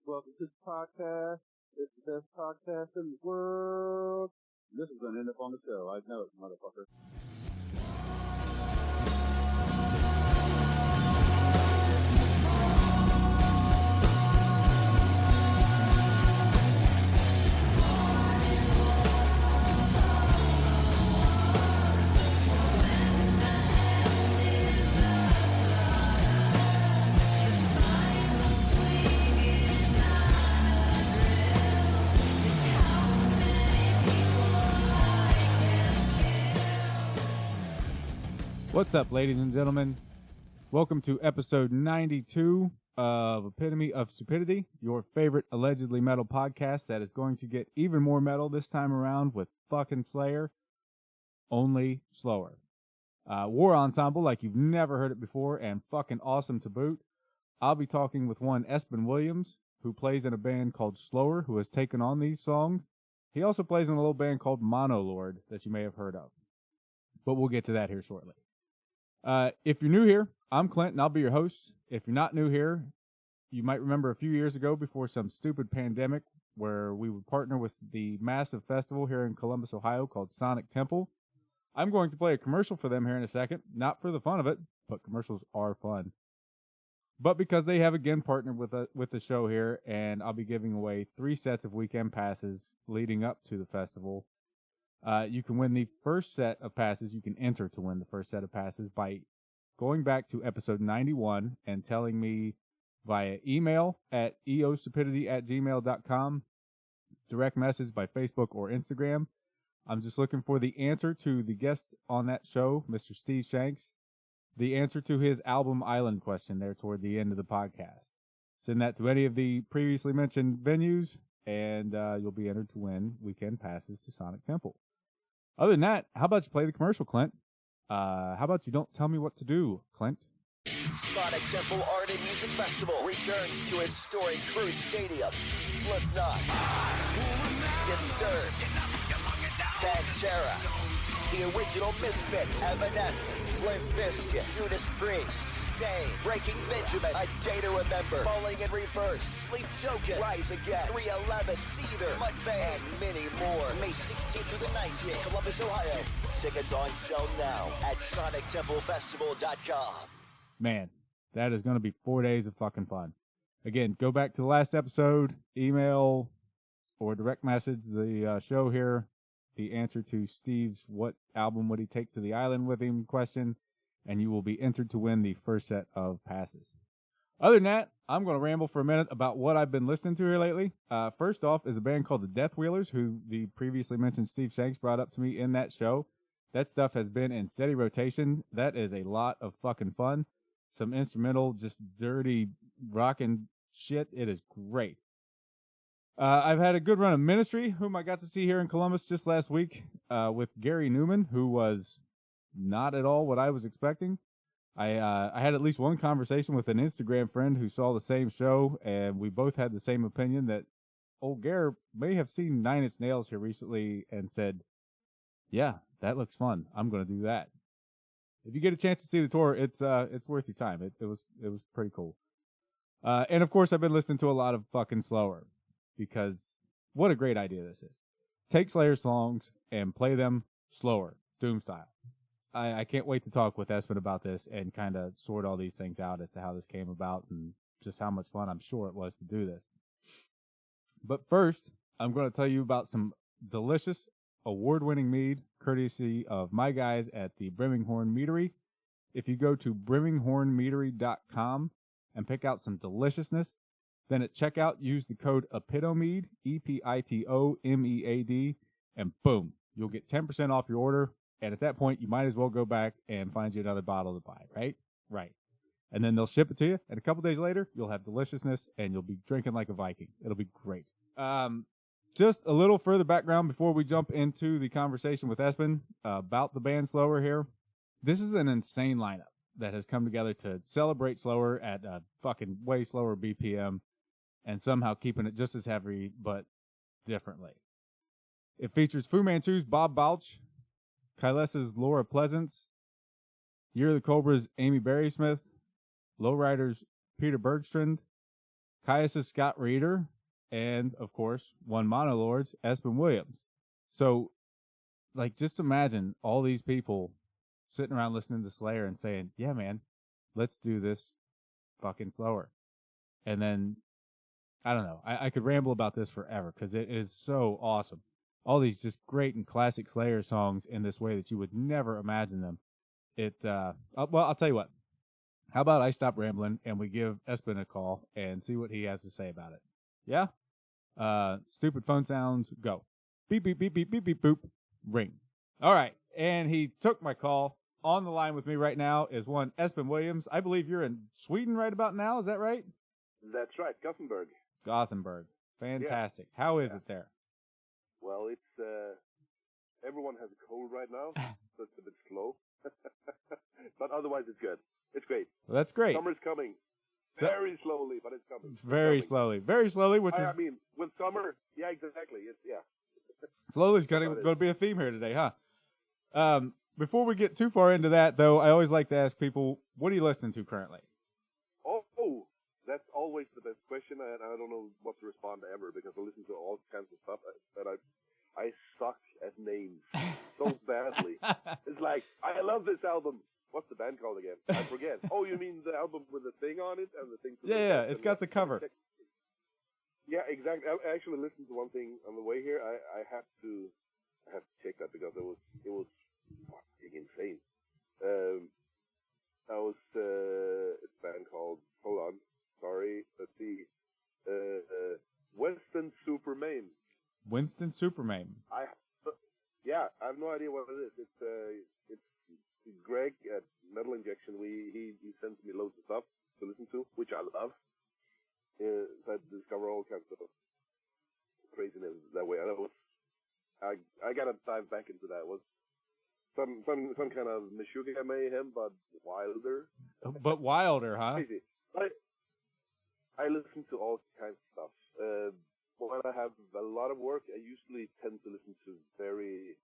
Welcome to the podcast. It's the best podcast in the world. This is going to end up on the show. I know it, motherfucker. What's up, ladies and gentlemen? Welcome to episode 92 of Epitome of Stupidity, your favorite allegedly metal podcast that is going to get even more metal this time around with fucking Slayer, only slower. War ensemble like you've never heard it before and fucking awesome to boot. I'll be talking with one Esben Williams, who plays in a band called Slower, who has taken on these songs. He also plays in a little band called Monolord that you may have heard of. But we'll get to that here shortly. If you're new here, I'm Clint and I'll be your host. If you're not new here, you might remember a few years ago before some stupid pandemic where we would partner with the massive festival here in Columbus, Ohio called Sonic Temple. I'm going to play a commercial for them here in a second, not for the fun of it, but commercials are fun. But because they have again partnered with the show here, and I'll be giving away 3 sets of weekend passes leading up to the festival. You can win the first set of passes. You can enter to win the first set of passes by going back to episode 91 and telling me via email at eostupidity@gmail.com, direct message by Facebook or Instagram. I'm just looking for the answer to the guest on that show, Mr. Steve Shanks, the answer to his album Island question there toward the end of the podcast. Send that to any of the previously mentioned venues, and you'll be entered to win weekend passes to Sonic Temple. Other than that, how about you play the commercial, Clint? How about you don't tell me what to do, Clint? Sonic Temple Art and Music Festival returns to historic Cruise Stadium. Slipknot, Disturbed, Pantera, the original Misfits, Evanescence, Limp Bizkit, Judas Priest, Stain, Breaking Benjamin, A Day to Remember, Falling in Reverse, Sleep Token, Rise Again, 311, Seether, Mudvayne, and many more. May 16th through the 19th, Columbus, Ohio. Tickets on sale now at sonictemplefestival.com. Man, that is going to be 4 days of fucking fun. Again, go back to the last episode, email or direct message the show here, the answer to Steve's what album would he take to the island with him question, and you will be entered to win the first set of passes. Other than that, I'm going to ramble for a minute about what I've been listening to here lately. First off is a band called the Death Wheelers, who the previously mentioned Steve Shanks brought up to me in that show. That stuff has been in steady rotation. That is a lot of fucking fun. Some instrumental, just dirty, rockin' shit. It is great. I've had a good run of Ministry, whom I got to see here in Columbus just last week, with Gary Newman, who was not at all what I was expecting. I had at least one conversation with an Instagram friend who saw the same show, and we both had the same opinion that old Gary may have seen Nine Inch Nails here recently and said, yeah, that looks fun. I'm going to do that. If you get a chance to see the tour, it's worth your time. It was pretty cool. And of course, I've been listening to a lot of fucking Slower, because what a great idea this is. Take Slayer songs and play them slower, Doom style. I can't wait to talk with Esben about this and kind of sort all these things out as to how this came about and just how much fun I'm sure it was to do this. But first, I'm going to tell you about some delicious, award-winning mead, courtesy of my guys at the Brimminghorn Meadery. If you go to brimminghornmeadery.com and pick out some deliciousness, then at checkout, use the code EPITOMEAD, EPITOMEAD, and boom, you'll get 10% off your order. And at that point, you might as well go back and find you another bottle to buy, right? Right. And then they'll ship it to you. And a couple days later, you'll have deliciousness and you'll be drinking like a Viking. It'll be great. Just a little further background before we jump into the conversation with Esben about the band Slower here. This is an insane lineup that has come together to celebrate Slower at a fucking way slower BPM and somehow keeping it just as heavy, but differently. It features Fu Manchu's Bob Balch, Kyles's Laura Pleasance, Year of the Cobra's Amy Barrysmith, Lowrider's Peter Bergstrand, Caius' Scott Reeder, and, of course, one Monolord's Esben Williams. So, like, just imagine all these people sitting around listening to Slayer and saying, yeah, man, let's do this fucking slower. And then, I don't know, I could ramble about this forever because it is so awesome. All these just great and classic Slayer songs in this way that you would never imagine them. I'll tell you what. How about I stop rambling and we give Esben a call and see what he has to say about it? Yeah? Stupid phone sounds, go. Beep, beep, beep, beep, beep, beep, boop. Ring. All right. And he took my call. On the line with me right now is one Esben Williams. I believe you're in Sweden right about now. Is that right? That's right. Gothenburg. Gothenburg. Fantastic. Yeah. How is it there? Well, it's, everyone has a cold right now, so it's a bit slow. But otherwise it's good. It's great. Well, that's great. Summer's coming. Very slowly, but it's coming. Very slowly. Very slowly, which is... I mean, with summer, yeah, exactly. Slowly is going to be a theme here today, huh? Before we get too far into that, though, I always like to ask people, what are you listening to currently? Oh, that's always the best question, and I don't know what to respond to ever, because I listen to all kinds of stuff, but I suck at names so badly. It's like, I love this album. What's the band called again? I forget. Oh, you mean the album with the thing on it and the thing? Yeah, it's got the cover. Yeah, exactly. I actually listened to one thing on the way here. I have to check that because it was fucking insane. It's a band called. Hold on, sorry. Let's see. Winston Superman. Winston Superman. I have no idea what it is. It's Greg at Metal Injection. He sends me loads of stuff to listen to, which I love. So I discover all kinds of craziness that way. I gotta dive back into that. It was some kind of Meshuggah mayhem, but wilder. But wilder, huh? Crazy. I listen to all kinds of stuff. When I have a lot of work, I usually tend to listen to very,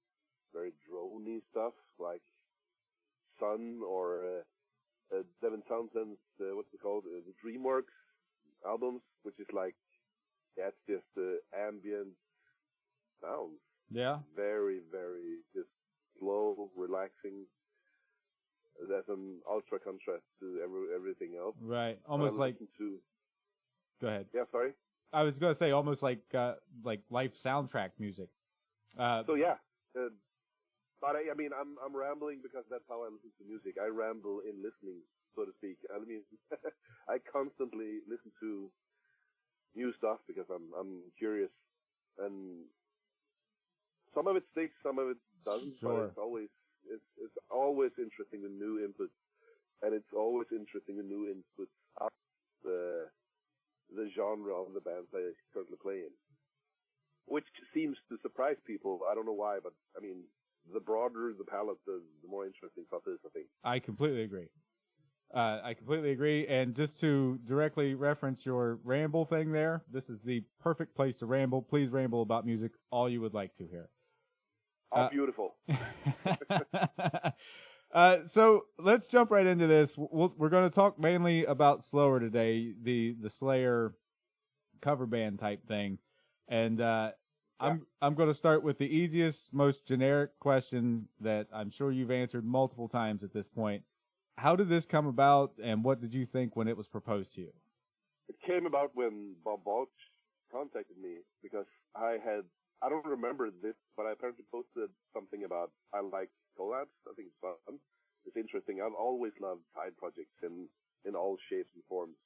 very drony stuff like Sun or Devin Townsend's what's it called? The DreamWorks albums, which is like it's just ambient sounds. Yeah. Very, very just slow, relaxing. There's an ultra contrast to everything else. Right. Almost like. Go ahead. Yeah. Sorry. I was gonna say almost like life soundtrack music. So yeah. But I mean, I'm rambling because that's how I listen to music. I ramble in listening, so to speak. I mean, I constantly listen to new stuff because I'm curious, and some of it sticks, some of it doesn't. Sure. But it's always interesting with new inputs, and it's always interesting with new inputs up the genre of the bands I currently play in, which seems to surprise people. I don't know why, but I mean. The broader the palette, the more interesting stuff is, I think. I completely agree. And just to directly reference your ramble thing there, this is the perfect place to ramble. Please ramble about music all you would like to here. Oh, beautiful. So let's jump right into this. We're going to talk mainly about Slower today, the Slayer cover band type thing. And I'm going to start with the easiest, most generic question that I'm sure you've answered multiple times at this point. How did this come about, and what did you think when it was proposed to you? It came about when Bob Balch contacted me because I don't remember this, but I apparently posted something about I like collabs. I think it's fun. It's interesting. I've always loved side projects in all shapes and forms.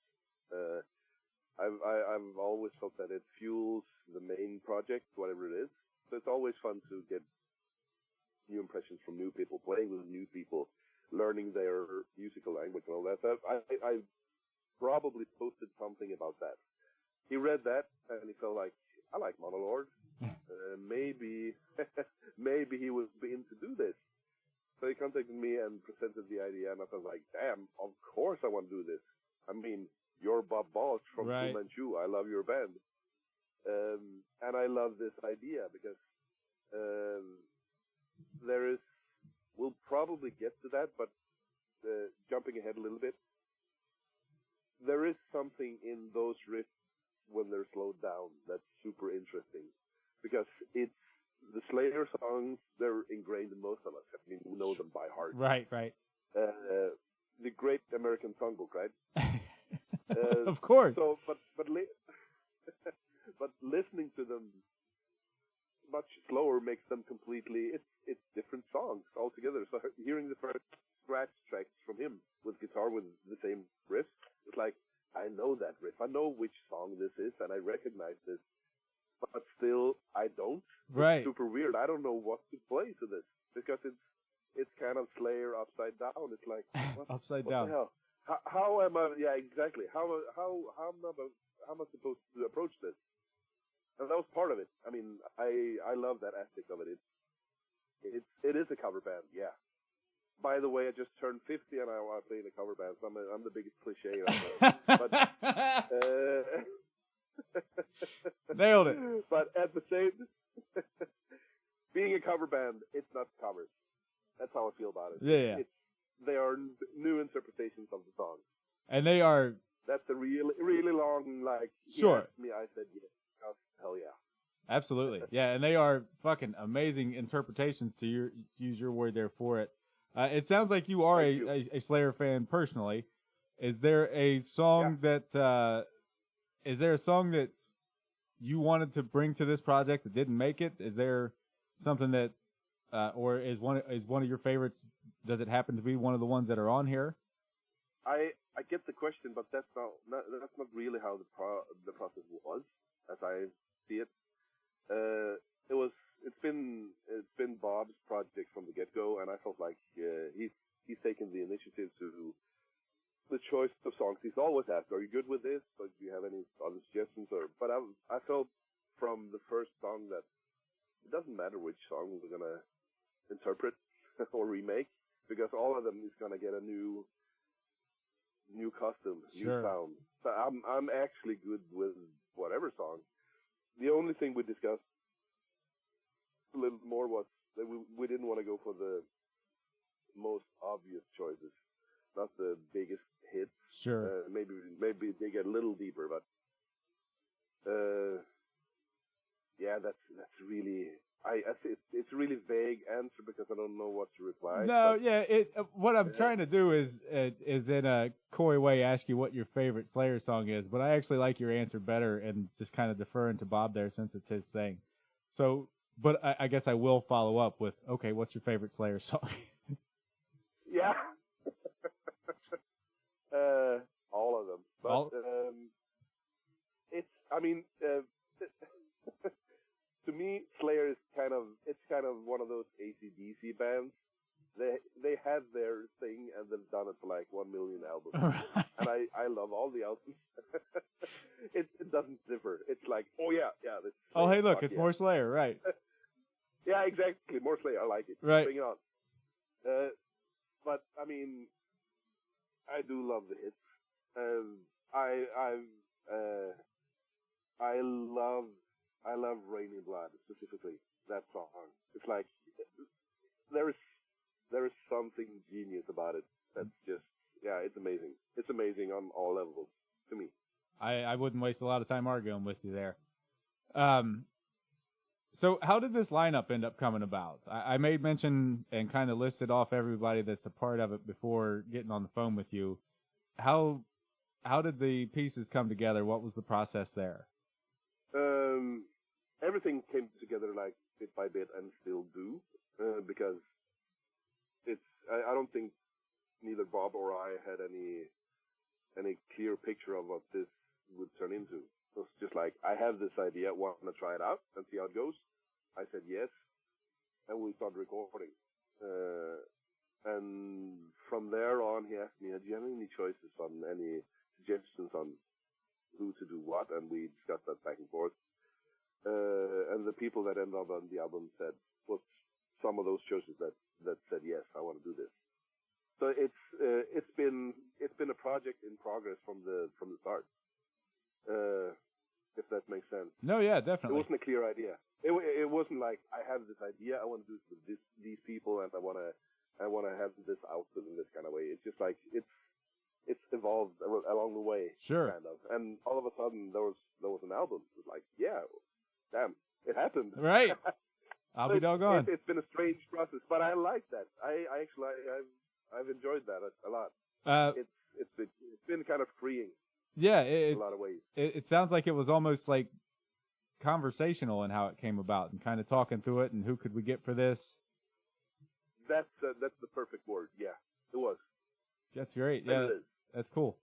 I've always felt that it fuels the main project, whatever it is. So it's always fun to get new impressions from new people, playing with new people, learning their musical language and all that. So I probably posted something about that. He read that and he felt like, I like Monolord. Maybe he would be in to do this. So he contacted me and presented the idea, and I was like, damn, of course I want to do this. I mean, you're Bob Balch from Fu Manchu. I love your band. And I love this idea because we'll probably get to that, but jumping ahead a little bit, there is something in those riffs when they're slowed down. That's super interesting because it's the Slayer songs. They're ingrained in most of us. I mean, we know them by heart. Right. The Great American Songbook, right? Of course. So, but listening to them much slower makes them completely. It's different songs altogether. So hearing the first scratch tracks from him with guitar with the same riff, it's like I know that riff. I know which song this is, and I recognize this. But still, I don't. Right. It's super weird. I don't know what to play to this because it's kind of Slayer upside down. It's like upside what down. The hell? How am I? Yeah, exactly. How am I supposed to approach this? And that was part of it. I mean, I love that aspect of it. It is a cover band. Yeah. By the way, I just turned 50 and I play in a cover band. So I'm the biggest cliche. But nailed it. But at the same, being a cover band, it's not covers. That's how I feel about it. Yeah. They are new interpretations of the song. And they are. That's a really long, like, sure. He asked me, I said yes. Oh, hell yeah. Absolutely. Yeah, and they are fucking amazing interpretations, to use your word there for it. It sounds like you are a Slayer fan personally. Is there a song that you wanted to bring to this project that didn't make it? Is there something that or is one of your favorites? Does it happen to be one of the ones that are on here? I get the question, but that's not really how the process was, as I see it. It's been Bob's project from the get-go, and I felt like he's taken the initiative to the choice of songs. He's always asked, "Are you good with this? Or do you have any other suggestions?" But I felt from the first song that it doesn't matter which song we're gonna interpret or remake, because all of them is gonna get a new costume, new sound. So I'm actually good with whatever song. The only thing we discussed a little more was that we didn't want to go for the most obvious choices, not the biggest hits. Sure. Maybe they get a little deeper, but that's really. It's a really vague answer because I don't know what to reply. No, what I'm trying to do is in a coy way ask you what your favorite Slayer song is, but I actually like your answer better and just kind of deferring to Bob there since it's his thing. So, but I guess I will follow up with, okay, what's your favorite Slayer song? Yeah. All of them. But to me, Slayer is kind of one of those AC/DC bands. They had their thing and they've done it for like 1 million albums. Right. And I love all the albums. It doesn't differ. It's like, this. Oh, hey, look, it's more Slayer, right? Yeah, exactly. More Slayer. I like it. Right. Bring it on. But I mean, I do love the hits. I love Rainy Blood, specifically, that song. It's like, there is something genius about it. That's just, it's amazing. It's amazing on all levels, to me. I wouldn't waste a lot of time arguing with you there. So how did this lineup end up coming about? I made mention and kind of listed off everybody that's a part of it before getting on the phone with you. How did the pieces come together? What was the process there? Everything came together like bit by bit and still do, because I don't think neither Bob or I had any clear picture of what this would turn into. It was just like, I have this idea, want to try it out and see how it goes. I said yes, and we started recording. And from there on, he asked me, do you have any choices on any suggestions on who to do what? And we discussed that back and forth. And the people that ended up on the album was some of those choices that said, yes, I want to do this. So it's been a project in progress from the start. If that makes sense. No, yeah, definitely. It wasn't a clear idea. It wasn't like, I have this idea, I want to do this with these people, and I want to have this output in this kind of way. It's just like, it's it's evolved along the way. Sure. Kind of. And all of a sudden, there was an album. It was like, yeah, damn, it happened. Right. I'll be doggone. It's been a strange process, but I like that. I've enjoyed that a lot. It's been kind of freeing. Yeah, in a lot of ways. It sounds like it was almost like conversational in how it came about, and kind of talking through it, and who could we get for this. That's the perfect word. Yeah, it was. That's great. And Yeah, it is. that's cool.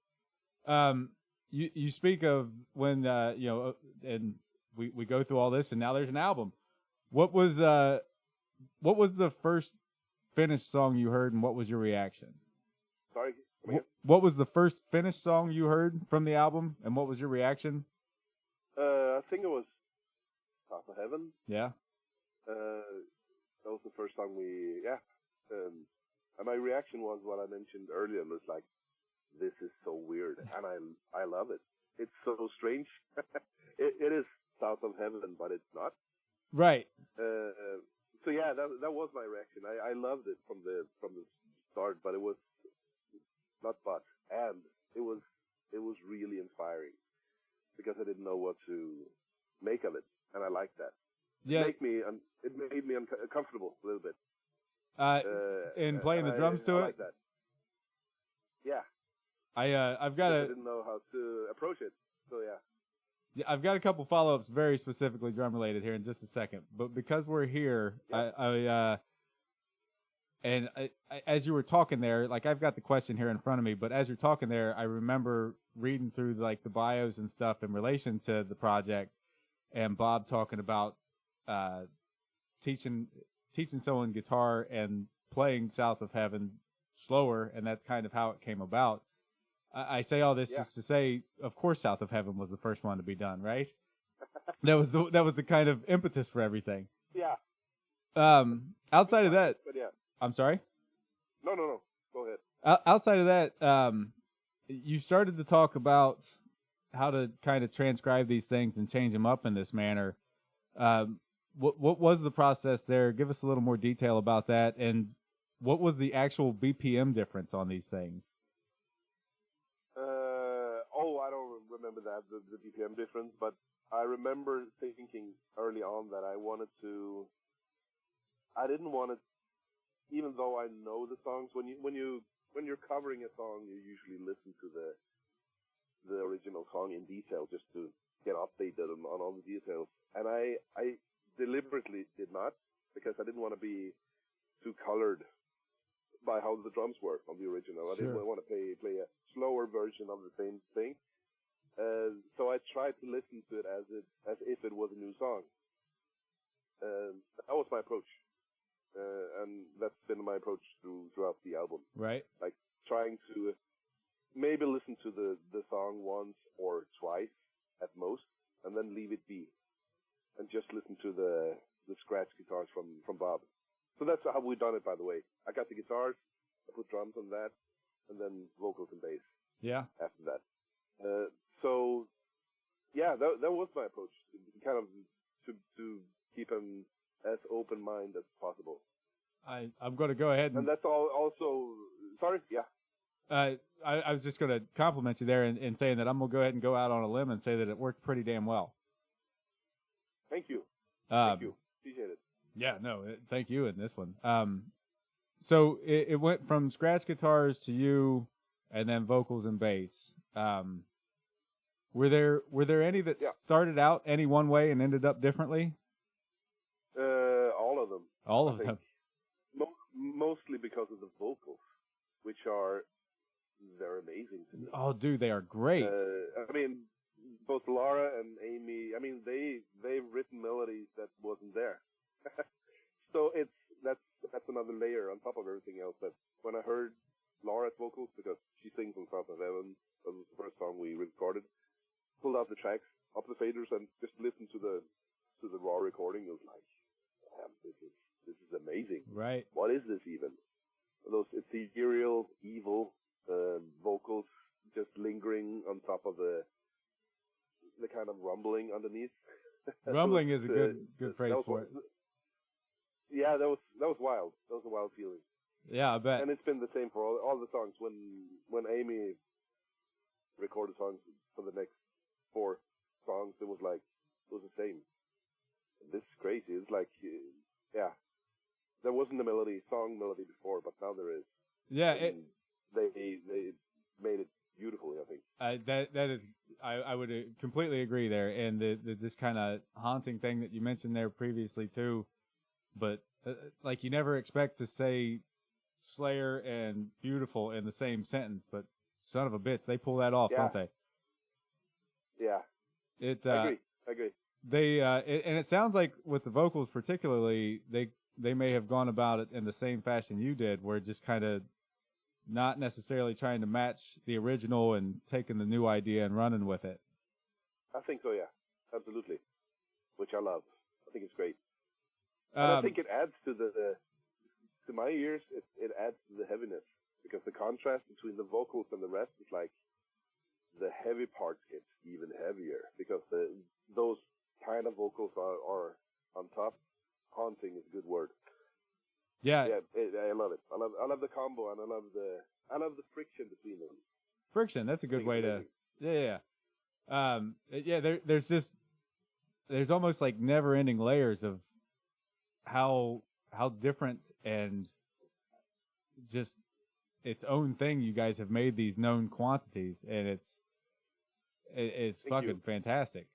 You speak of when and we go through all this, and now there's an album. What was the first finished song you heard, and what was your reaction? Sorry. Come again? What was the first finished song you heard from the album, and what was your reaction? I think it was South of Heaven. Yeah. That was the first song and my reaction was what I mentioned earlier. It was like, this is so weird, and I love it. It's so strange. It is South of Heaven, but it's not. Right. So yeah, that was my reaction. I loved it from the start, but it was it was really inspiring because I didn't know what to make of it, and I liked that. Yeah. It made me uncomfortable a little bit. In playing the drums to I it. like that. Yeah. I didn't know how to approach it, so yeah. Yeah, I've got a couple follow-ups very specifically drum-related here in just a second. But because we're here, Yep. As you were talking there, like I've got the question here in front of me, but as you're talking there, I remember reading through like the bios and stuff in relation to the project, and Bob talking about teaching someone guitar and playing South of Heaven slower, and that's kind of how it came about. I say all this just to say, of course, South of Heaven was the first one to be done, right? that was the kind of impetus for everything. Yeah. Outside of that, But yeah. I'm sorry. No. Go ahead. Outside of that, you started to talk about how to kind of transcribe these things and change them up in this manner. What was the process there? Give us a little more detail about that, and what was the actual BPM difference on these things? I don't remember that, the BPM difference, but I remember thinking early on that I didn't want to, even though I know the songs, when you're covering a song, you usually listen to the original song in detail just to get updated on all the details. And I deliberately did not, because I didn't want to be too colored by how the drums work on the original. I didn't want to play a slower version of the same thing. So I tried to listen to it as if it was a new song. That was my approach. And that's been my approach throughout the album. Right. Like trying to maybe listen to the song once or twice at most, and then leave it be, and just listen to the scratch guitars from Bob. So that's how we've done it, by the way. I got the guitars, I put drums on that, and then vocals and bass. Yeah. After that. So yeah, that was my approach, kind of to keep an as open mind as possible. I'm going to go ahead and that's all. Also, sorry, yeah. I was just going to compliment you there in saying that I'm going to go ahead and go out on a limb and say that it worked pretty damn well. Thank you. Thank you. Appreciate it. Yeah, no, thank you in this one. So it went from scratch guitars to you, and then vocals and bass. Were there any that started out any one way and ended up differently? All of them. All of them. Mostly because of the vocals, which they're amazing to me. Oh, dude, they are great. I mean, both Laura and Amy. I mean, they've written melodies that wasn't there. So that's another layer on top of everything else. That when I heard Laura's vocals, because she sings on South of Heaven, that was the first song we recorded, pulled out the tracks, up the faders, and just listened to the raw recording. It was like, damn, this is amazing. Right. What is this even? Those ethereal, evil vocals just lingering on top of the kind of rumbling underneath. Rumbling is a good phrase for it. Yeah, that was wild. That was a wild feeling. Yeah, I bet. And it's been the same for all the songs. When Amy recorded songs for the next 4 songs, it was the same. This is crazy. It's like, yeah, there wasn't a song melody before, but now there is. Yeah, they made it beautifully, I think. that is, I would completely agree there, and this kind of haunting thing that you mentioned there previously too, but like you never expect to say Slayer and beautiful in the same sentence, but son of a bitch, they pull that off, don't they? Yeah. I agree. They and it sounds like with the vocals particularly, they may have gone about it in the same fashion you did, where just kind of not necessarily trying to match the original and taking the new idea and running with it. I think so, yeah. Absolutely. Which I love. I think it's great. And I think it adds to to my ears, it adds to the heaviness, because the contrast between the vocals and the rest is like the heavy parts get even heavier, because those kind of vocals are on top. Haunting is a good word. Yeah, I love it. I love the combo, and I love the friction between them. Friction, that's a good way to. Yeah. There's almost like never-ending layers of how different and just its own thing you guys have made these known quantities, and it's fucking fantastic.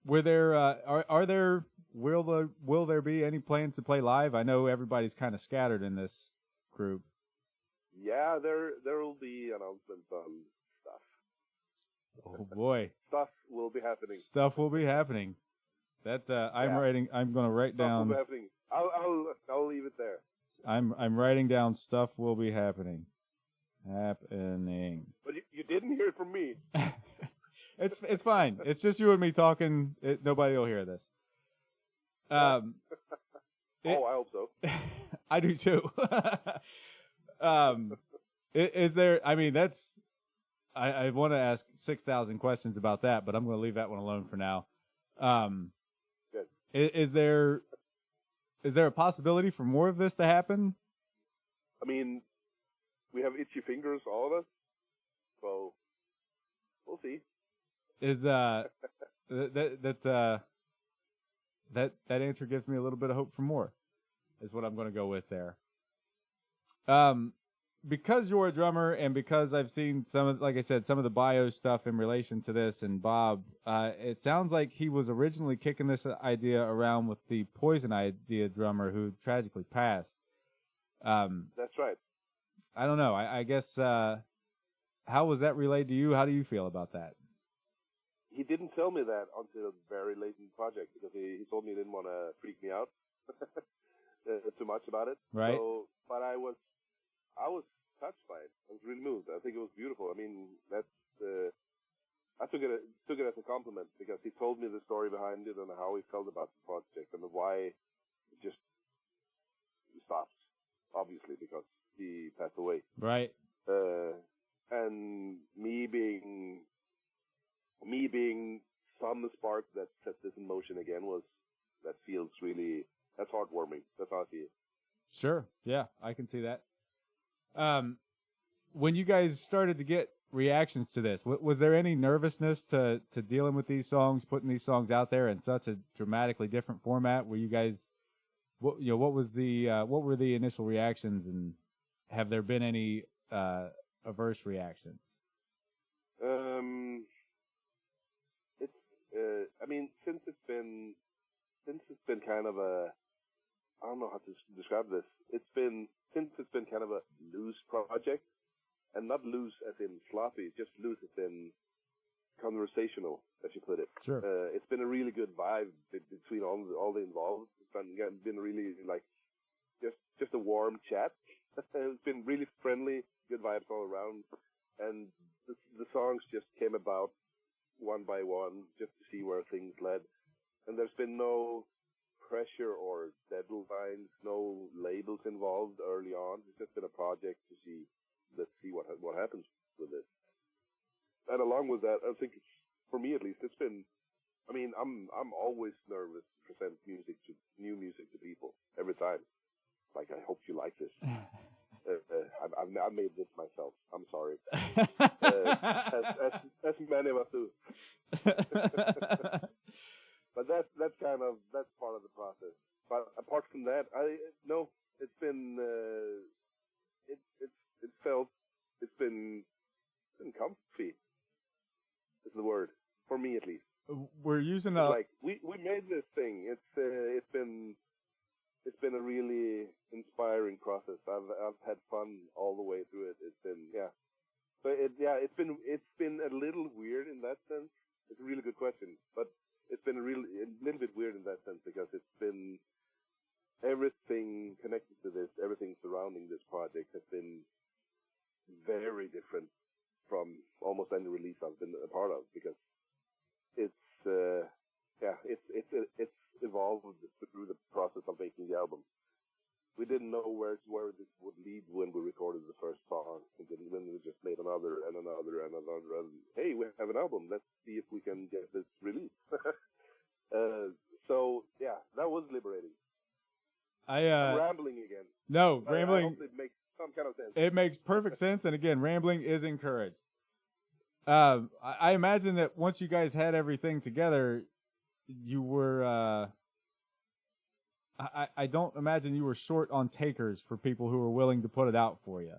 Were there will there be any plans to play live? I know everybody's kind of scattered in this group. Yeah, there will be announcements on stuff. Oh boy, stuff will be happening. Stuff will be happening. That's I'm writing. I'm going to write stuff down. Will be happening. I'll leave it there. I'm writing down. Stuff will be happening. Happening. But you didn't hear it from me. It's fine. It's just you and me talking. Nobody will hear this. I hope so. I do too. Is there? I mean, that's. I want to ask 6,000 questions about that, but I'm going to leave that one alone for now. Good. Is there a possibility for more of this to happen? I mean, we have itchy fingers, all of us. So we'll see. Is that answer gives me a little bit of hope for more, is what I'm going to go with there. Because you're a drummer, and because I've seen some of the bio stuff in relation to this, and Bob, it sounds like he was originally kicking this idea around with the Poison Idea drummer who tragically passed. That's right. I don't know. I guess, how was that relayed to you? How do you feel about that? He didn't tell me that until very late in the project, because he told me he didn't want to freak me out too much about it. Right. So, but I was touched by it. I was really moved. I think it was beautiful. I mean, that's I took it as a compliment, because he told me the story behind it and how he felt about the project and why it just stopped. Obviously, because he passed away. Right. And me being some spark that set this in motion again feels really, that's heartwarming. That's how I see it. Sure. Yeah, I can see that. When you guys started to get reactions to this, was there any nervousness to dealing with these songs, putting these songs out there in such a dramatically different format? Were you guys, what were the initial reactions, and have there been any adverse reactions? I mean, since it's been kind of a, I don't know how to describe this. Since it's been kind of a loose project, and not loose as in sloppy, just loose as in conversational, as you put it. Sure. It's been a really good vibe between all the involved. It's been really like just a warm chat. It's been really friendly, good vibes all around, and the songs just came about one by one, just to see where things led. And there's been no pressure or deadlines, no labels involved early on. It's just been a project to see what happens with it. And along with that, I think it's, for me at least, it's been, I mean, I'm always nervous to present new music to people every time. Like, I hope you like this. I made this myself. I'm sorry. As many of us do. But that's part of the process. But apart from that, it's been comfy. Is the word for me at least. We're using like we made this thing. It's been a really inspiring process. I've had fun all the way through it. It's been it's been a little weird in that sense. It's a really good question, but it's been a little bit weird in that sense because it's been everything connected to this, everything surrounding this project has been very different from almost any release I've been a part of because it's evolved through the process of making the album. We didn't know where this would lead when we recorded the first song, and then when we just made another and another and another. And hey, we have an album. Let's see if we can get this released. So yeah, that was liberating. I'm rambling again. No, I rambling. hope it makes some kind of sense. It makes perfect sense, and again, rambling is encouraged. I imagine that once you guys had everything together, you were. I don't imagine you were short on takers for people who were willing to put it out for you.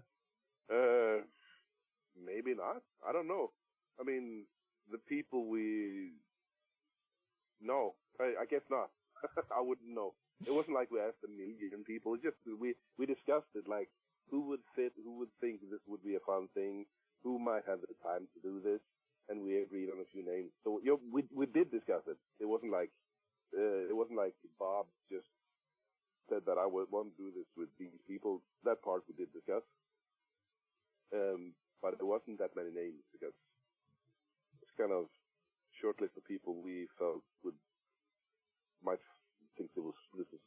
Maybe not. I don't know. I mean, the people no, I guess not. I wouldn't know. It wasn't like we asked a million people. It's just we discussed it, like who would fit, who would think this would be a fun thing, who might have the time to do this, and we agreed on a few names. So we did discuss it. It wasn't like Bob just said that I would want to do this with these people. That part we did discuss, but it wasn't that many names because it's kind of short list of people we felt might think this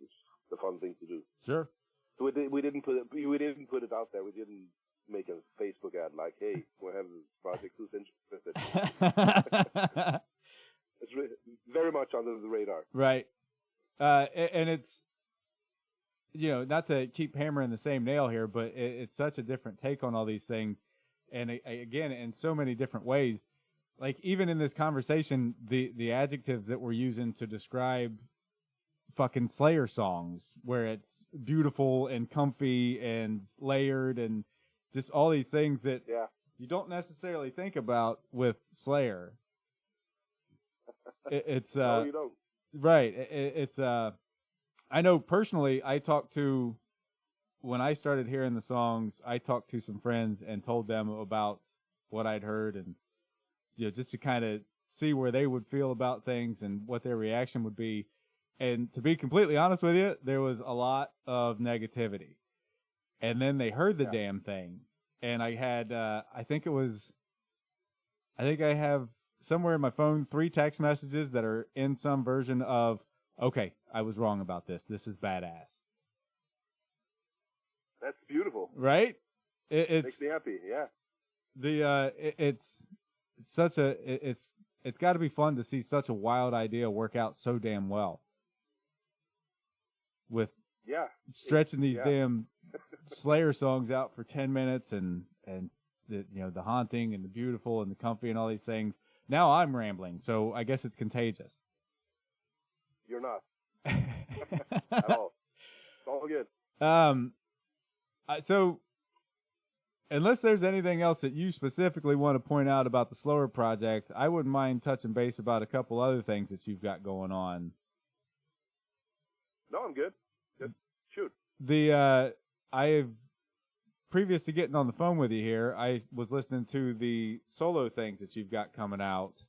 is the fun thing to do. Sure. So we didn't put it out there. We didn't make a Facebook ad like, "Hey, we have this project. Who's interested?" It's very much under the radar. Right. And it's, not to keep hammering the same nail here, but it's such a different take on all these things. And again, in so many different ways, like even in this conversation, the adjectives that we're using to describe fucking Slayer songs, where it's beautiful and comfy and layered and just all these things that you don't necessarily think about with Slayer. It's no, you don't. Right. It's I know personally, when I started hearing the songs, I talked to some friends and told them about what I'd heard, and just to kind of see where they would feel about things and what their reaction would be. And to be completely honest with you, there was a lot of negativity. And then they heard the damn thing, and I had I think I have somewhere in my phone 3 text messages that are in some version of, "Okay, I was wrong about this. This is badass." That's beautiful. Right? It makes me happy. Yeah. It's got to be fun to see such a wild idea work out so damn well. With stretching these damn Slayer songs out for 10 minutes and the haunting and the beautiful and the comfy and all these things. Now I'm rambling, so I guess it's contagious. You're not. At all. It's all good. So, unless there's anything else that you specifically want to point out about the Slower project, I wouldn't mind touching base about a couple other things that you've got going on. No, I'm good. Just shoot. Previous to getting on the phone with you here, I was listening to the solo things that you've got coming out,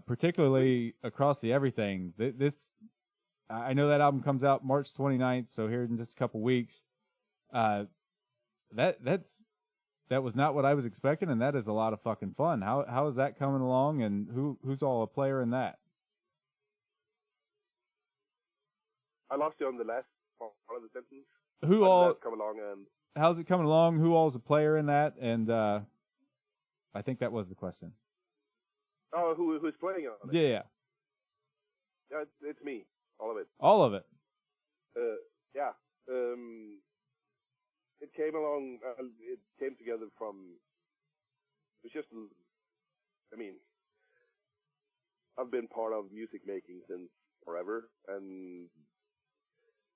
particularly Across the Everything. I know that album comes out March 29th, so here in just a couple weeks. That was not what I was expecting, and that is a lot of fucking fun. How is that coming along, and who's all a player in that? I lost you on the last part of the sentence. Who all come along and how's it coming along? Who all's a player in that? And I think that was the question. Oh, who's playing on it? Yeah. Yeah, it's me. All of it. All of it. Yeah. it came along. It came together from. It's just. I mean, I've been part of music making since forever, and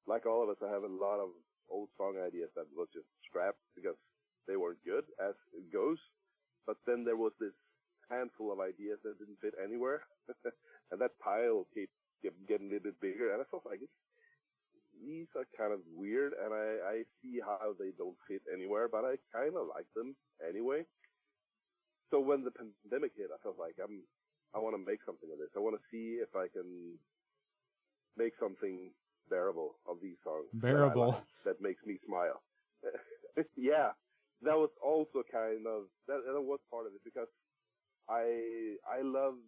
like all of us, I have a lot of old song ideas that was just scrapped because they weren't good, as it goes. But then there was this handful of ideas that didn't fit anywhere, and that pile kept getting a little bit bigger. And I felt like these are kind of weird, and I see how they don't fit anywhere, but I kind of like them anyway. So when the pandemic hit, I felt like I want to make something of this. I want to see if I can make something bearable of these songs. Bearable. That makes me smile. Yeah, that was also kind of that was part of it because I love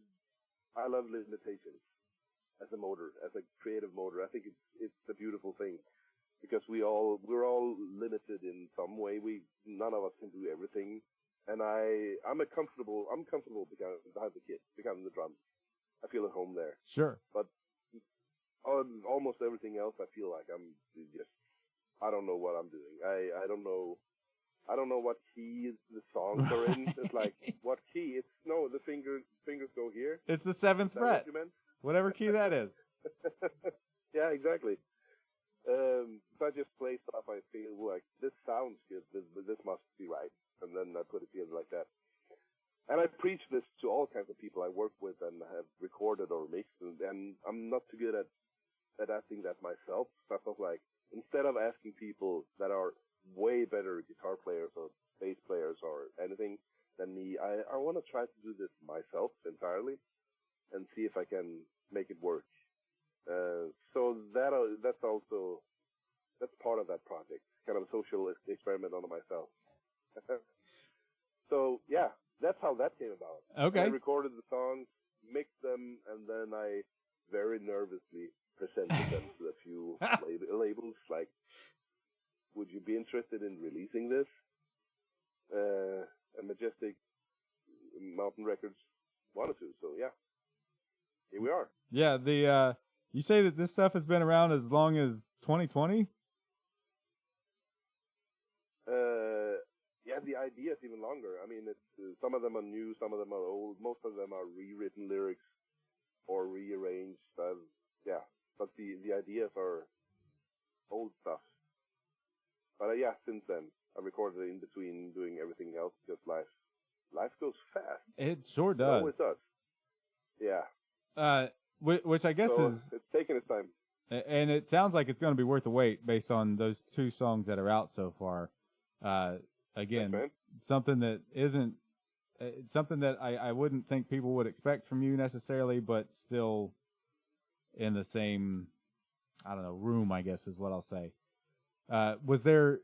limitations as a motor, as a creative motor. I think it's a beautiful thing because we're all limited in some way. None of us can do everything, and I'm comfortable behind the kit, behind the drums. I feel at home there. Sure. But on almost everything else, I feel like I don't know what I'm doing. I don't know what key the songs are in. It's like, what key? The fingers go here. It's the 7th fret. Whatever key that is. Yeah, exactly. If I just play stuff, I feel like this sounds good. This must be right, and then I put it together like that. And I preach this to all kinds of people I work with and have recorded or mixed, and I'm not too good at asking that myself. So I felt like instead of asking people that are way better guitar players or bass players or anything than me, I want to try to do this myself entirely and see if I can make it work. So that's part of that project, kind of a social experiment on myself. So yeah, that's how that came about. Okay. I recorded the songs, mixed them, and then I very nervously presented them to a few labels, like, would you be interested in releasing this? And Majestic Mountain Records wanted to, so yeah, here we are. Yeah, you say that this stuff has been around as long as 2020? Yeah, the idea is even longer. I mean, it's some of them are new, some of them are old, most of them are rewritten lyrics or rearranged. Yeah, but the ideas are old stuff. But yeah, since then, I recorded it in between doing everything else because life goes fast. It sure does. It always does. Yeah. Which I guess is... It's taking its time. And it sounds like it's going to be worth the wait based on those 2 songs that are out so far. Again, Thanks, something that isn't... something that I wouldn't think people would expect from you necessarily, but still in the same, I don't know, room, I guess is what I'll say. Was there...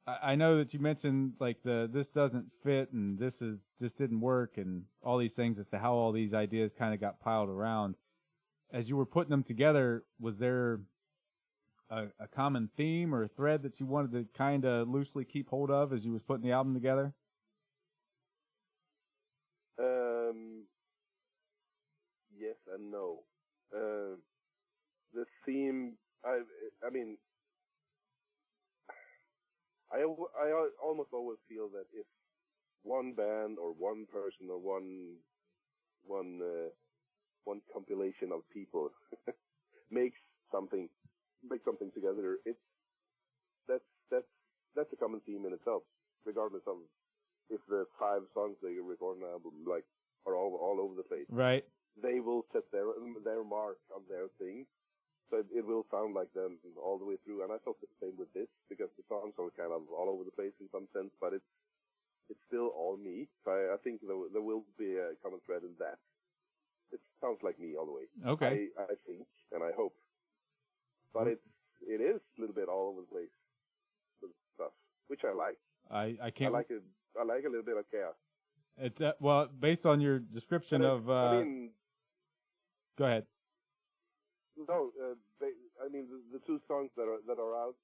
I know that you mentioned like this doesn't fit and this just didn't work and all these things as to how all these ideas kind of got piled around. As you were putting them together, was there a common theme or a thread that you wanted to kind of loosely keep hold of as you was putting the album together? Yes and no. The theme, I mean, I almost always feel that if one band or one person or one compilation of people makes something together, that's a common theme in itself, regardless of if the 5 songs they record on an album like are all over the place. Right. They will set their mark on their thing. So it will sound like them all the way through, and I felt the same with this because the songs are kind of all over the place in some sense, but it's still all me. So I think there will be a common thread in that. It sounds like me all the way. Okay. I think and I hope, but it is a little bit all over the place with stuff, which I like. I can't. I like it. I like a little bit of chaos. It's well, based on your description of. I mean, go ahead. No, I mean the 2 songs that are out.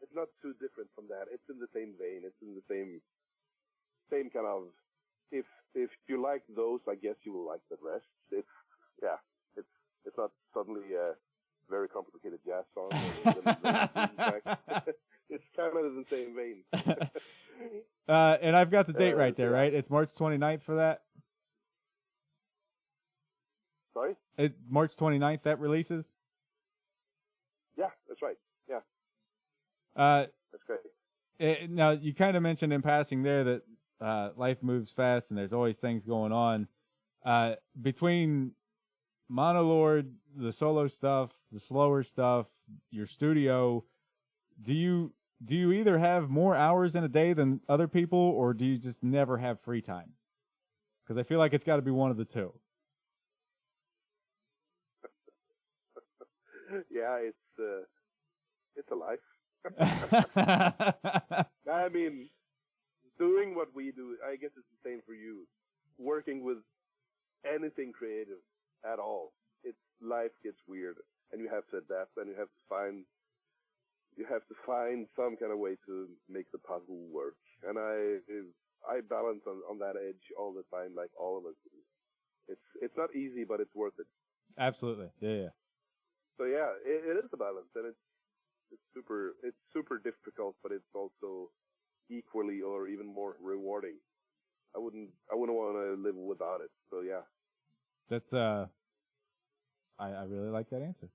It's not too different from that. It's in the same vein. It's in the same kind of. If you like those, I guess you will like the rest. It's not suddenly a very complicated jazz song. It's kind of in the same vein. And I've got the date right there, yeah. right? It's March 29th for that? Sorry? March 29th that releases? Yeah, that's right. Yeah. That's great. Now, you kind of mentioned in passing there that life moves fast and there's always things going on. Between Monolord, the solo stuff, the slower stuff, your studio, do you either have more hours in a day than other people, or do you just never have free time? Because I feel like it's got to be one of the two. Yeah, it's a life. I mean, doing what we do, I guess it's the same for you. Working with anything creative at all, life gets weird, and you have to adapt, and you have to find some kind of way to make the puzzle work. And I balance on that edge all the time, like all of us do. It's not easy, but it's worth it. Absolutely, yeah. So yeah, it is a balance, and it's super difficult, but it's also equally or even more rewarding. I wouldn't want to live without it. So yeah. That's I really like that answer.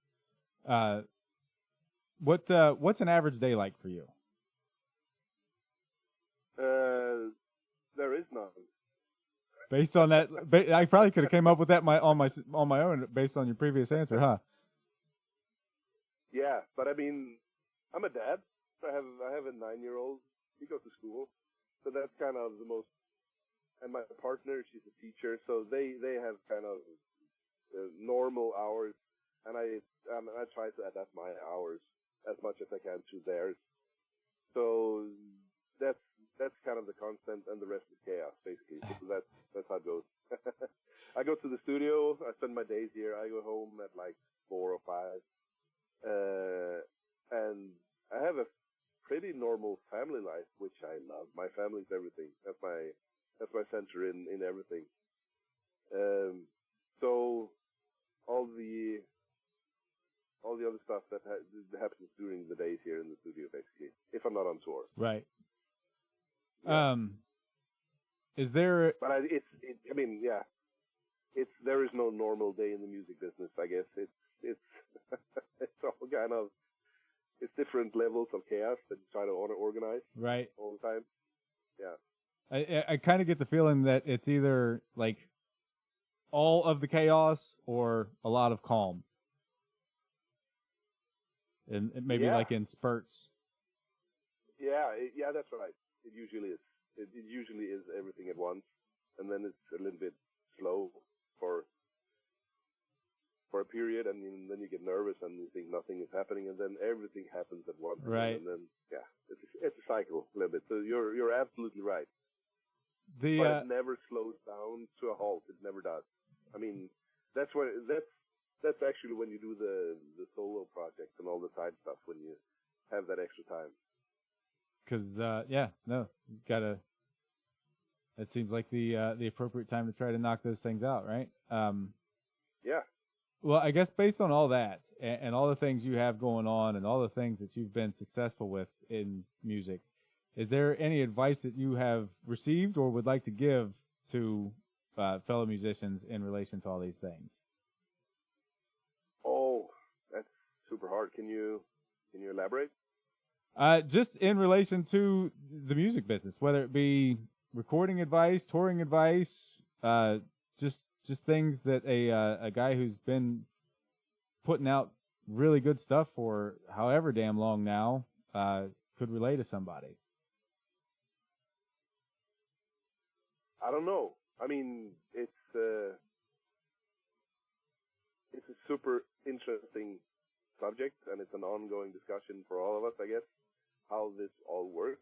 What's an average day like for you? There is none. Based on that, I probably could have came up with that on my own based on your previous answer, huh? Yeah, but I mean, I'm a dad. I have a 9-year-old. He goes to school, so that's kind of the most. And my partner, she's a teacher, so they have kind of normal hours, and I try to adapt my hours as much as I can to theirs. So that's kind of the constant, and the rest is chaos, basically. So that's how it goes. I go to the studio. I spend my days here. I go home at like 4 or 5. And I have a pretty normal family life, which I love. My family's everything. That's my center in everything. So all the other stuff that happens during the days here in the studio, basically, if I'm not on tour. Right. Yeah. Is there? But I mean, yeah. There is no normal day in the music business. I guess it's all kind of, it's different levels of chaos that you try to organize. Right. All the time. Yeah. I kind of get the feeling that it's either like all of the chaos or a lot of calm, and maybe like in spurts. Yeah, that's right. It usually is. It usually is everything at once, and then it's a little bit slow for a period, and then you get nervous and you think nothing is happening, and then everything happens at once. Right. And then it's a cycle a little bit. So you're absolutely right. But it never slows down to a halt. It never does. I mean, that's actually when you do the solo projects and all the side stuff, when you have that extra time. Because you gotta. That seems like the appropriate time to try to knock those things out, right? Yeah. Well, I guess based on all that and all the things you have going on and all the things that you've been successful with in music, is there any advice that you have received or would like to give to fellow musicians in relation to all these things? Oh, that's super hard. Can you elaborate? Just in relation to the music business, whether it be recording advice, touring advice, just things that a guy who's been putting out really good stuff for however damn long now could relay to somebody. I don't know. I mean, it's a super interesting subject, and it's an ongoing discussion for all of us, I guess, how this all works.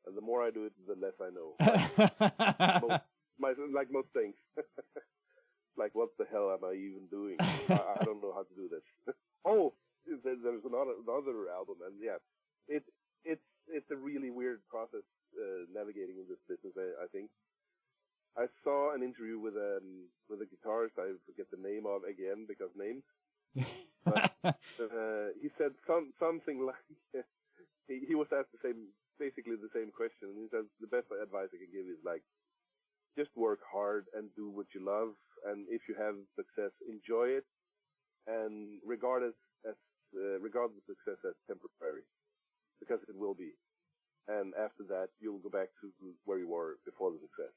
And the more I do it, the less I know. Like most things. Like, what the hell am I even doing? I don't know how to do this. Oh, there's another album, and yeah, it's a really weird process navigating in this business. I think I saw an interview with a guitarist. I forget the name of again because names. But he said something like he was asked the same basically the same question. And he says the best advice I can give is like, just work hard and do what you love. And if you have success, enjoy it, and regard the success as temporary, because it will be. And after that, you'll go back to where you were before the success.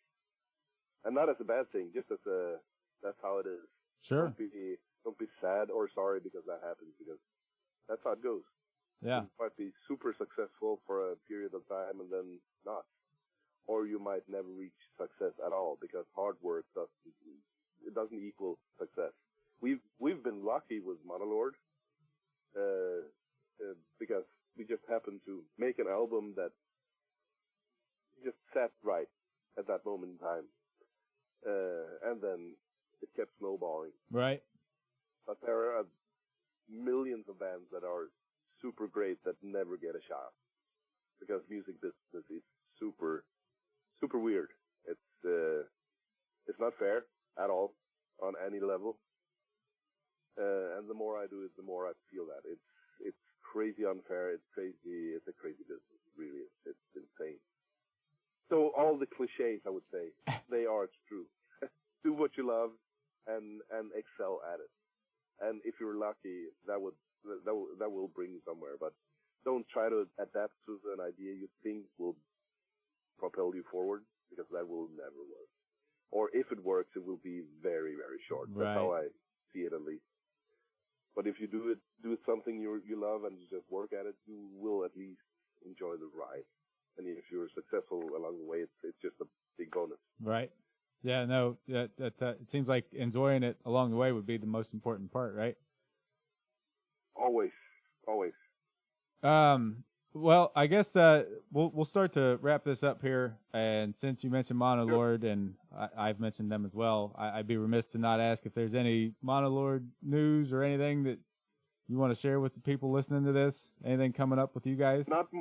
And not as a bad thing, just as that's how it is. Sure. Don't be sad or sorry because that happens, because that's how it goes. Yeah. You might be super successful for a period of time and then not. Or you might never reach success at all, because hard work doesn't equal success. We've been lucky with Monolord, because we just happened to make an album that just sat right at that moment in time. And then it kept snowballing. Right. But there are millions of bands that are super great that never get a shot, because music business is super, super weird. It's not fair at all on any level. And the more I do it, the more I feel that it's crazy unfair. It's crazy. It's a crazy business. Really, it's insane. So all the cliches, I would say, they are true. Do what you love and excel at it. And if you're lucky, that will bring you somewhere. But don't try to adapt to an idea you think will propel you forward, because that will never work. Or if it works, it will be very, very short. Right. That's how I see it, at least. But if you do something you love and you just work at it, you will at least enjoy the ride. And if you're successful along the way, it's just a big bonus. Right. Yeah, no, that it seems like enjoying it along the way would be the most important part, right? Always. Well, I guess we'll start to wrap this up here. And since you mentioned Monolord, and I've mentioned them as well, I'd be remiss to not ask if there's any Monolord news or anything that you want to share with the people listening to this. Anything coming up with you guys? Not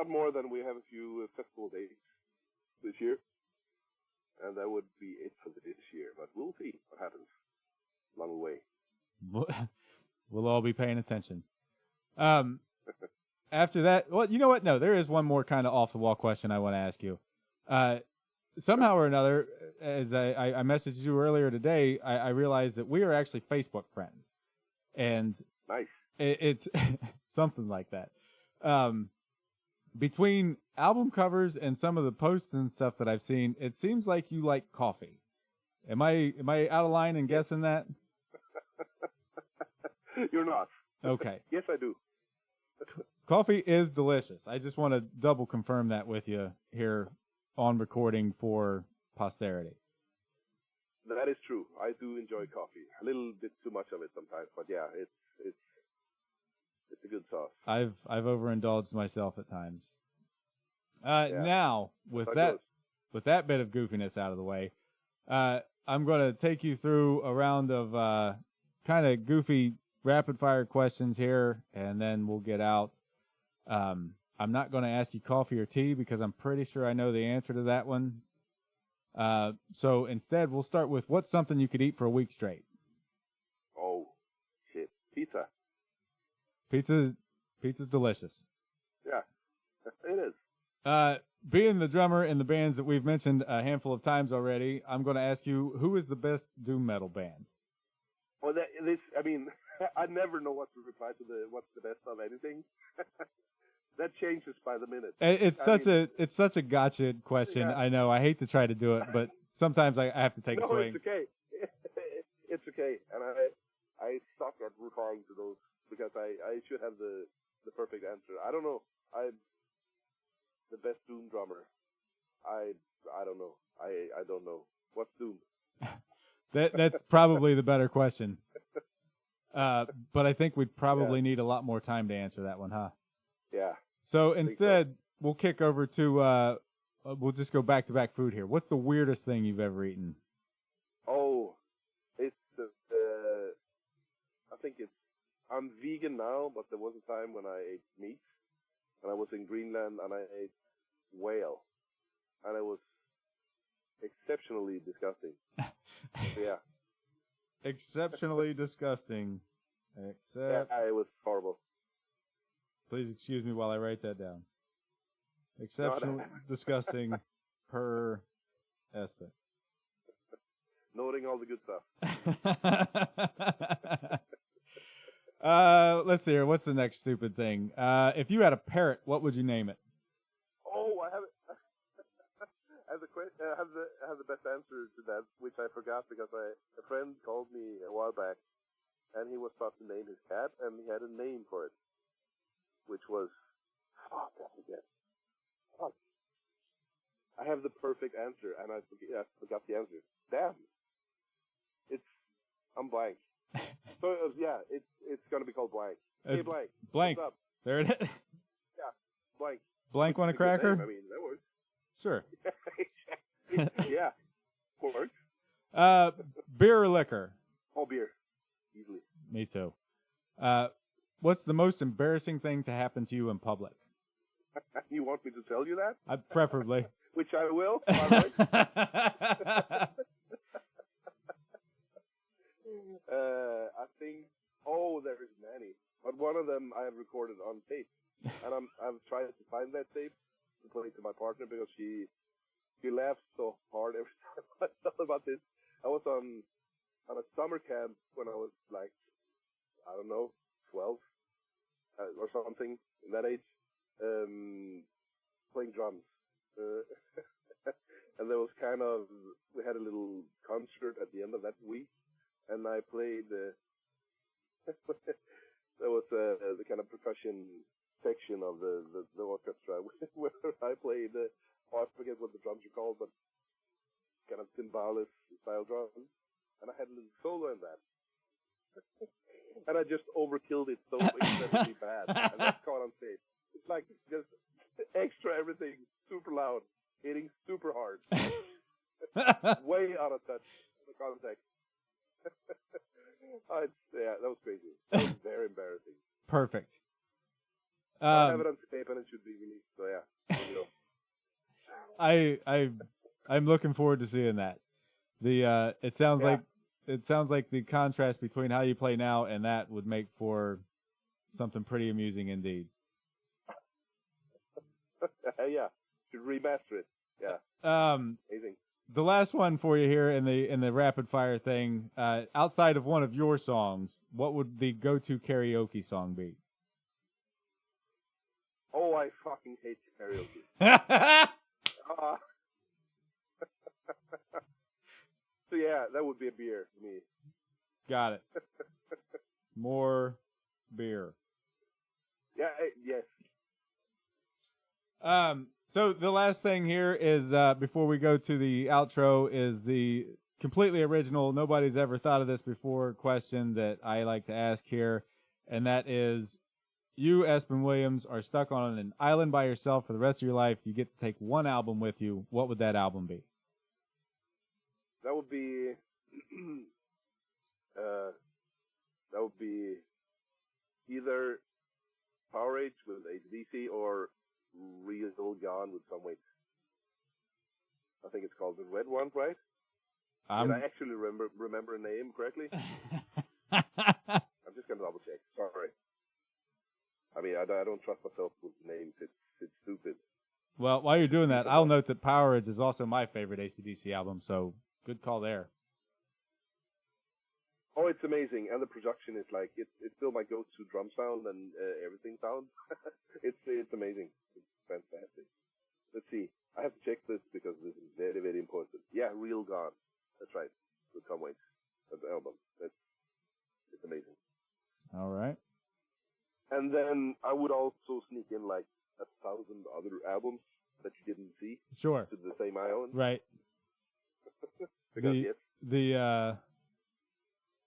more than we have a few festival dates this year. And that would be it for this year. But we'll see what happens along the way. We'll all be paying attention. After that, well, you know what? No, there is one more kind of off-the-wall question I want to ask you. Somehow or another, as I messaged you earlier today, I realized that we are actually Facebook friends. And nice. It's something like that. Between album covers and some of the posts and stuff that I've seen, it seems like you like coffee. Am I out of line in guessing that? You're not. Okay. Yes, I do. Coffee is delicious. I just want to double confirm that with you here on recording for posterity. That is true. I do enjoy coffee. A little bit too much of it sometimes, but yeah, it's a good sauce. I've overindulged myself at times. Now with that bit of goofiness out of the way, I'm going to take you through a round of kind of goofy rapid fire questions here, and then we'll get out. I'm not going to ask you coffee or tea because I'm pretty sure I know the answer to that one. So instead, we'll start with what's something you could eat for a week straight. Oh, shit. Pizza. Pizza's delicious. Yeah, it is. Being the drummer in the bands that we've mentioned a handful of times already, I'm going to ask you, who is the best doom metal band? Well, I never know what to reply to what's the best of anything. That changes by the minute. It's such a gotcha question. Yeah. I know. I hate to try to do it, but sometimes I have to take a swing. No, it's okay. It's okay. And I suck at replying to those because I should have the perfect answer. I don't know. I'm the best doom drummer. I don't know. I don't know. What's doom? That's probably the better question. But I think we'd probably need a lot more time to answer that one, huh? Yeah. So instead, we'll kick over to, we'll just go back-to-back food here. What's the weirdest thing you've ever eaten? Oh, it's, I think I'm vegan now, but there was a time when I ate meat, and I was in Greenland, and I ate whale, and it was exceptionally disgusting. So, yeah. Exceptionally disgusting. Yeah, it was horrible. Please excuse me while I write that down. Exceptionally disgusting per Esben. Noting all the good stuff. Let's see here. What's the next stupid thing? If you had a parrot, what would you name it? Oh, I have it. I have the best answer to that, which I forgot because a friend called me a while back, and he was about to name his cat, and he had a name for it, which was fuck. I forget. Fuck. I have the perfect answer, and I forgot the answer. Damn. I'm blank. So it's gonna be called blank. Hey, blank. Blank. What's up? There it is. Yeah, blank. Blank want a cracker? Name. I mean, that works. Sure. Yeah, works. Beer or liquor? Oh, beer. Easily. Me too. What's the most embarrassing thing to happen to you in public? You want me to tell you that? Preferably. Which I will. All right. I think. Oh, there is many, but one of them I have recorded on tape, and I've tried to find that tape to play to my partner because she laughs so hard every time I talk about this. I was on a summer camp when I was like, I don't know, 12 or something in that age, playing drums. And there was we had a little concert at the end of that week, and I played, there was the kind of percussion section of the orchestra where I played, I forget what the drums are called, but kind of timbales style drums, and I had a little solo in that. And I just overkilled it so incredibly bad, and that's caught on tape. It's like just extra everything, super loud, hitting super hard, way out of touch the context. That was crazy. That was very embarrassing. Perfect. I have it on tape and it should be released. So yeah, there you go. I'm looking forward to seeing that. It sounds like the contrast between how you play now and that would make for something pretty amusing indeed. Yeah, should remaster it. Yeah. Amazing. The last one for you here in the rapid fire thing, outside of one of your songs, what would the go-to karaoke song be? Oh, I fucking hate karaoke. So yeah, that would be a beer for me. Got it. More beer. Yeah, yes. So the last thing here is, before we go to the outro, is the completely original, nobody's ever thought of this before question that I like to ask here, and that is, you, Esben Williams, are stuck on an island by yourself for the rest of your life. You get to take one album with you. What would that album be? That would be, either Power Age with AC/DC or Real Gone with Some Weight. I think it's called the red one, right? Did I actually remember a name correctly? I'm just gonna double check. Sorry. I mean, I don't trust myself with names. It's stupid. Well, while you're doing that, I'll note that Power Age is also my favorite AC/DC album, so good call there. Oh, it's amazing, and the production is like it's still my go-to drum sound and everything sound. It's amazing. It's fantastic. Let's see. I have to check this because this is very, very important. Yeah, Real Gone. That's right. With Tom Waits. That's the album. It's amazing. All right. And then I would also sneak in like 1,000 other albums that you didn't see. Sure. To the same island. Right. Because yes.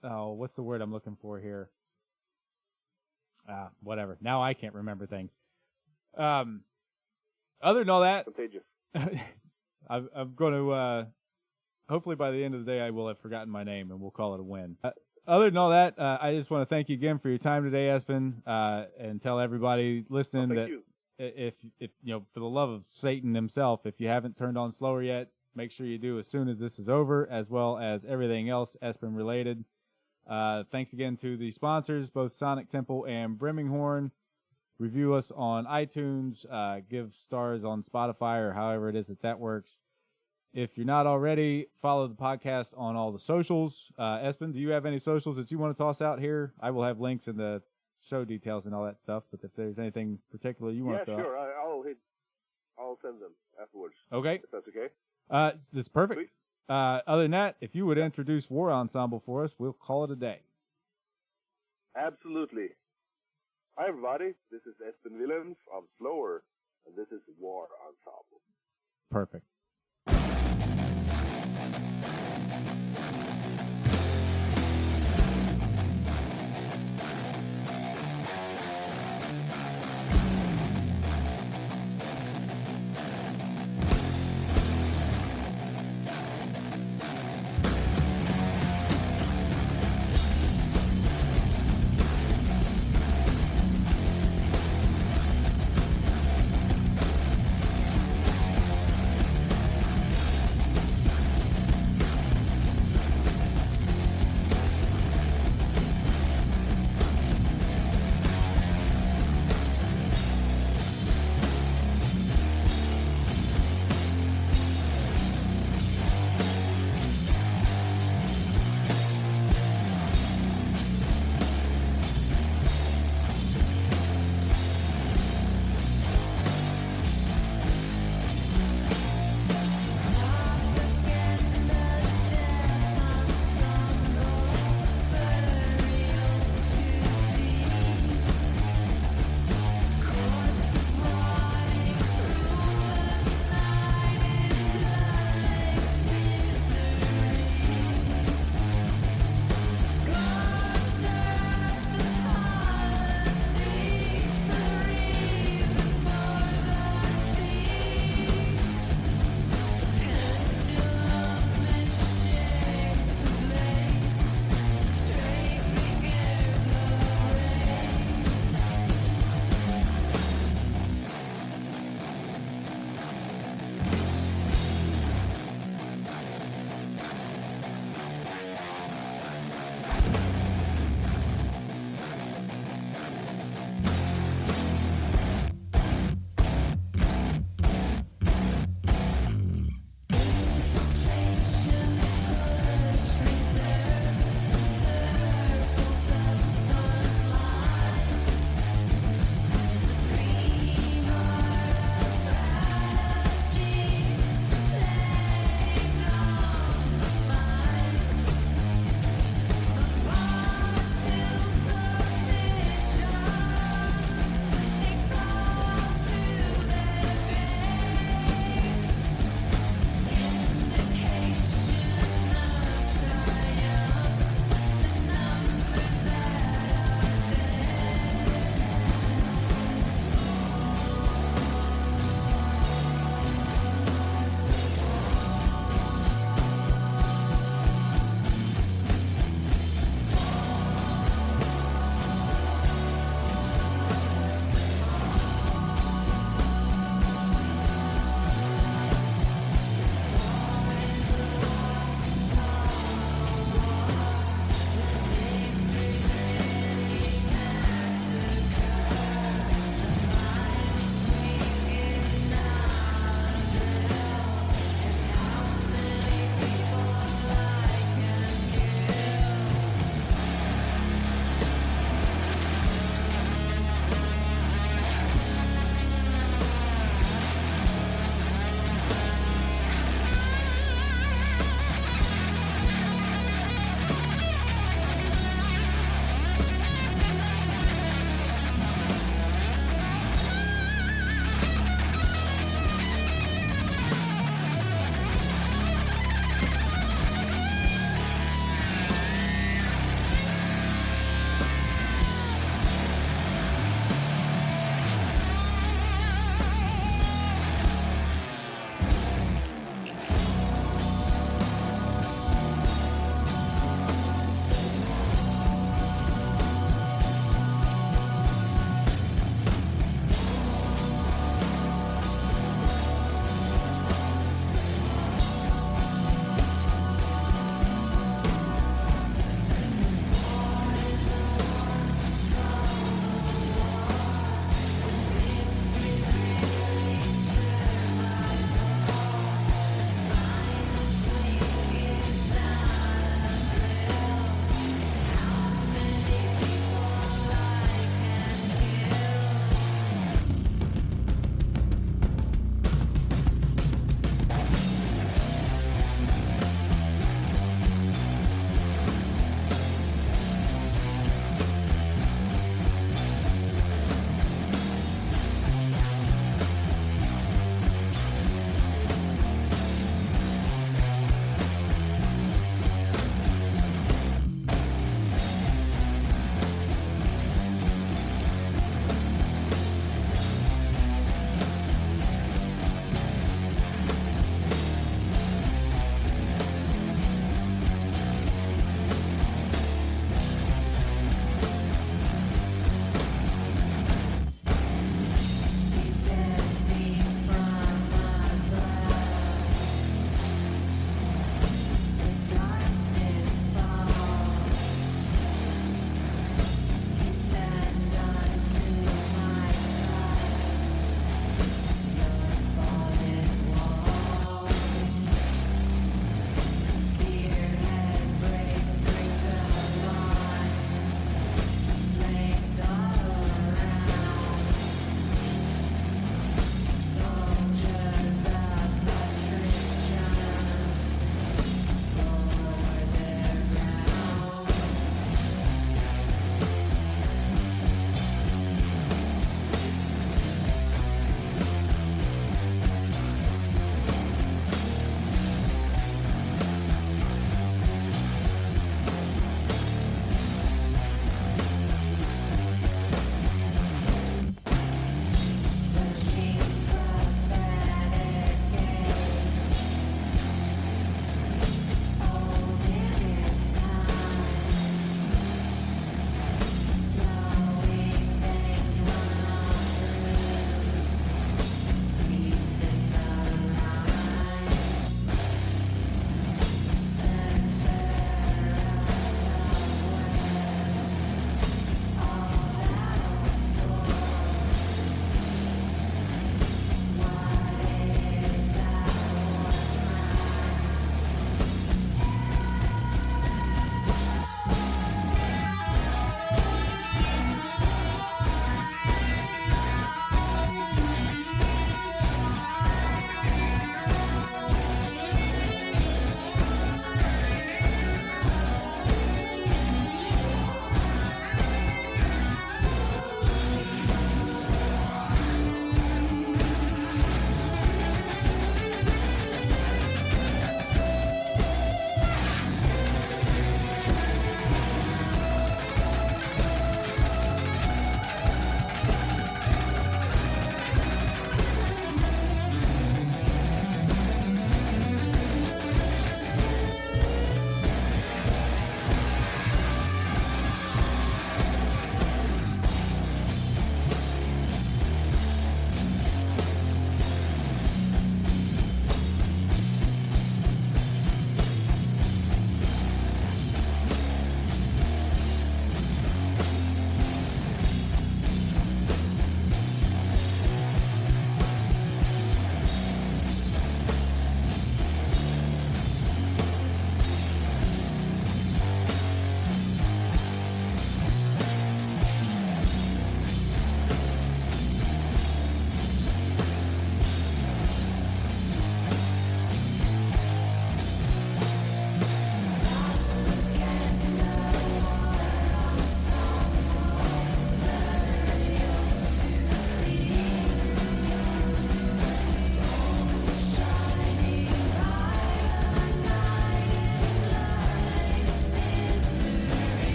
What's the word I'm looking for here? Whatever. Now I can't remember things. Other than all that, contagious. I'm going to, hopefully by the end of the day I will have forgotten my name and we'll call it a win. Other than all that, I just want to thank you again for your time today, Esben, and tell everybody listening that if you know, for the love of Satan himself, if you haven't turned on Slower yet, make sure you do as soon as this is over, as well as everything else Esben related. Thanks again to the sponsors, both Sonic Temple and Brimminghorn. review us on iTunes, give stars on Spotify or however it is that works. If you're not already, follow the podcast on all the socials. Esben, do you have any socials that you want to toss out here? I will have links in the show details and all that stuff, but if there's anything particular you want to throw sure. I'll send them afterwards. Okay. If that's okay. It's perfect. Sweet. Other than that, if you would introduce War Ensemble for us, we'll call it a day. Absolutely. Hi, everybody. This is Esben Williams of Slower, and this is War Ensemble. Perfect.